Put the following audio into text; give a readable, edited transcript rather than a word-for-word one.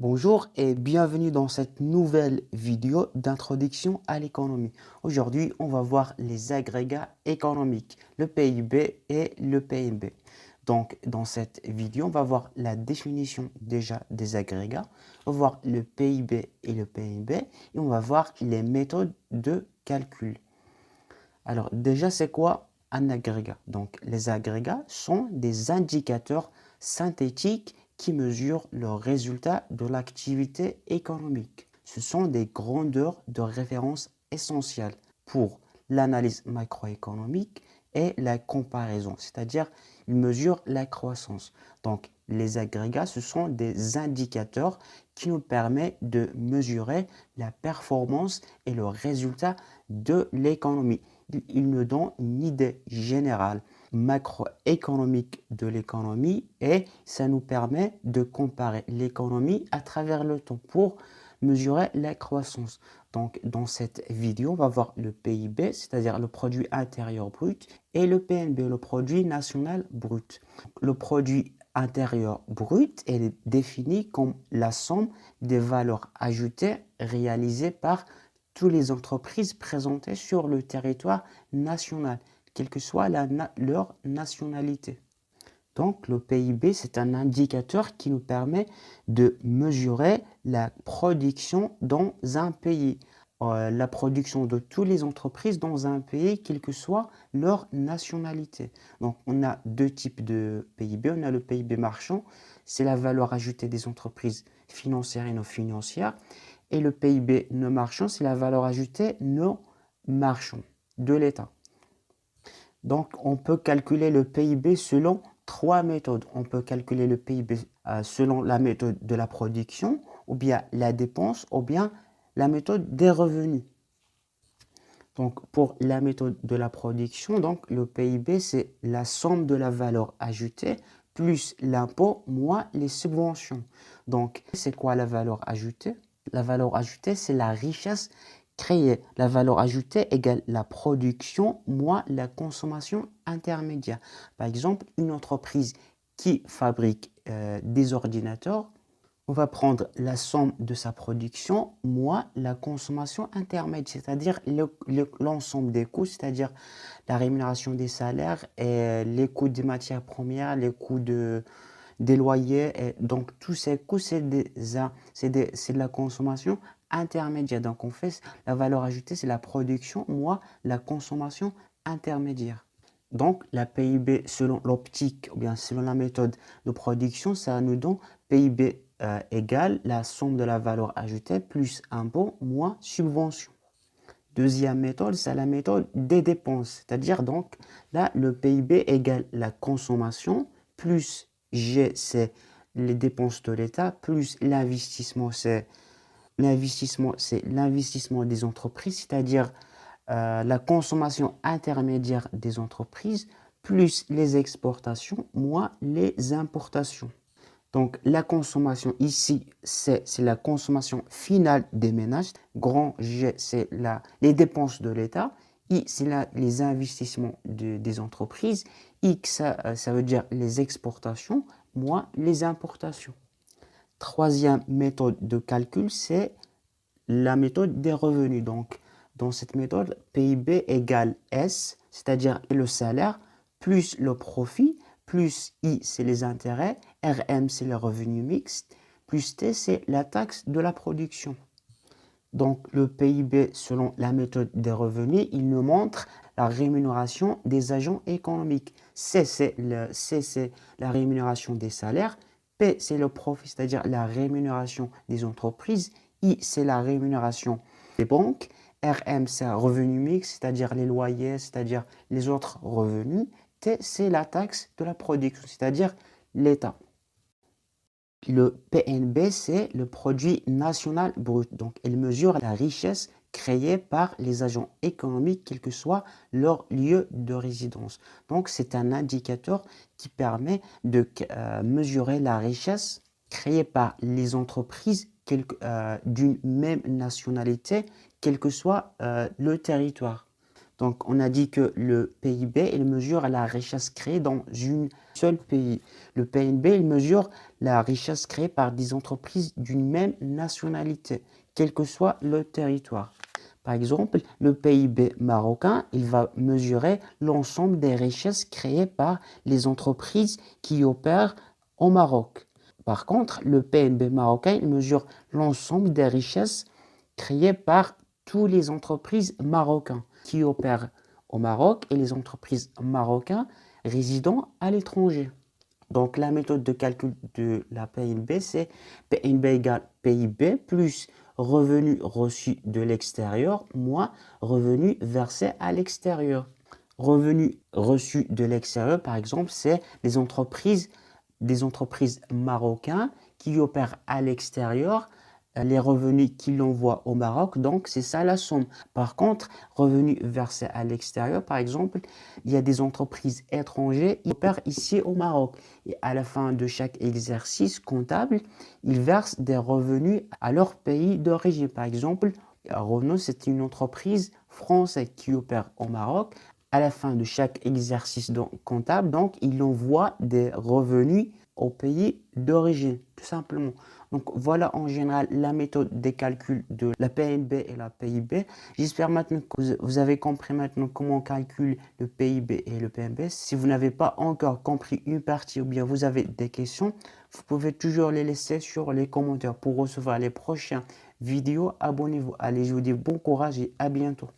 Bonjour et bienvenue dans cette nouvelle vidéo d'introduction à l'économie. Aujourd'hui, on va voir les agrégats économiques, le PIB et le PNB. Donc, dans cette vidéo, on va voir la définition déjà des agrégats, on va voir le PIB et le PNB et on va voir les méthodes de calcul. Alors, déjà, c'est quoi un agrégat? Donc, les agrégats sont des indicateurs synthétiques qui mesurent le résultat de l'activité économique. Ce sont des grandeurs de référence essentielles pour l'analyse macroéconomique et la comparaison, c'est-à-dire ils mesurent la croissance. Donc, les agrégats, ce sont des indicateurs qui nous permettent de mesurer la performance et le résultat de l'économie. Il nous donne une idée générale macroéconomique de l'économie et ça nous permet de comparer l'économie à travers le temps pour mesurer la croissance. Donc, dans cette vidéo, on va voir le PIB, c'est-à-dire le produit intérieur brut, et le PNB, le produit national brut. Le produit intérieur brut est défini comme la somme des valeurs ajoutées réalisées par toutes les entreprises présentées sur le territoire national, quelle que soit leur nationalité. Donc, le PIB, c'est un indicateur qui nous permet de mesurer la production dans un pays, la production de toutes les entreprises dans un pays, quelle que soit leur nationalité. Donc, on a deux types de PIB. On a le PIB marchand, c'est la valeur ajoutée des entreprises financières et non financières. Et le PIB non marchand, c'est la valeur ajoutée non marchand de l'État. Donc, on peut calculer le PIB selon trois méthodes. On peut calculer le PIB selon la méthode de la production, ou bien la dépense, ou bien la méthode des revenus. Donc, pour la méthode de la production, donc, le PIB, c'est la somme de la valeur ajoutée plus l'impôt moins les subventions. Donc, c'est quoi la valeur ajoutée? La valeur ajoutée, c'est la richesse créée. La valeur ajoutée égale la production moins la consommation intermédiaire. Par exemple, une entreprise qui fabrique des ordinateurs, on va prendre la somme de sa production moins la consommation intermédiaire, c'est-à-dire l'ensemble des coûts, c'est-à-dire la rémunération des salaires et les coûts des matières premières, les coûts des loyers. Et donc, tous ces coûts, c'est de la consommation intermédiaire. Donc, on fait la valeur ajoutée, c'est la production moins la consommation intermédiaire. Donc, la PIB, selon l'optique ou bien selon la méthode de production, ça nous donne PIB égale la somme de la valeur ajoutée plus impôt moins subvention. Deuxième méthode, c'est la méthode des dépenses. C'est-à-dire, donc, là, le PIB égale la consommation plus G, c'est les dépenses de l'État, plus l'investissement, c'est l'investissement des entreprises, c'est-à-dire la consommation intermédiaire des entreprises, plus les exportations, moins les importations. Donc, la consommation ici, c'est la consommation finale des ménages. Grand G, c'est les dépenses de l'État. I, c'est les investissements des entreprises. X, ça veut dire les exportations, moins les importations. Troisième méthode de calcul, c'est la méthode des revenus. Donc, dans cette méthode, PIB égale S, c'est-à-dire le salaire, plus le profit, plus I, c'est les intérêts, RM, c'est le revenu mixte, plus T, c'est la taxe de la production. Donc, le PIB, selon la méthode des revenus, il nous montre la rémunération des agents économiques. C, c'est la rémunération des salaires. P, c'est le profit, c'est-à-dire la rémunération des entreprises. I, c'est la rémunération des banques. RM, c'est un revenu mixte, c'est-à-dire les loyers, c'est-à-dire les autres revenus. T, c'est la taxe de la production, c'est-à-dire l'État. Le PNB, c'est le produit national brut. Donc, il mesure la richesse créée par les agents économiques, quel que soit leur lieu de résidence. Donc, c'est un indicateur qui permet de mesurer la richesse créée par les entreprises d'une même nationalité, quel que soit le territoire. Donc, on a dit que le PIB, il mesure la richesse créée dans un seul pays. Le PNB, il mesure la richesse créée par des entreprises d'une même nationalité, quel que soit le territoire. Par exemple, le PIB marocain, il va mesurer l'ensemble des richesses créées par les entreprises qui opèrent au Maroc. Par contre, le PNB marocain, il mesure l'ensemble des richesses créées par toutes les entreprises marocaines qui opèrent au Maroc et les entreprises marocaines résidant à l'étranger. Donc, la méthode de calcul de la PNB, c'est PNB égale PIB plus revenus reçus de l'extérieur moins revenus versés à l'extérieur. Revenus reçus de l'extérieur, par exemple, c'est des entreprises marocaines qui opèrent à l'extérieur, les revenus qu'ils envoient au Maroc, donc c'est ça la somme. Par contre, revenus versés à l'extérieur, par exemple, il y a des entreprises étrangères qui opèrent ici au Maroc. Et à la fin de chaque exercice comptable, ils versent des revenus à leur pays d'origine. Par exemple, Renault, c'est une entreprise française qui opère au Maroc. À la fin de chaque exercice comptable, donc, il envoie des revenus au pays d'origine, tout simplement. Donc, voilà en général la méthode des calculs de la PNB et la PIB. J'espère maintenant que vous avez compris maintenant comment on calcule le PIB et le PNB. Si vous n'avez pas encore compris une partie ou bien vous avez des questions, vous pouvez toujours les laisser sur les commentaires. Pour recevoir les prochaines vidéos, abonnez-vous. Allez, je vous dis bon courage et à bientôt.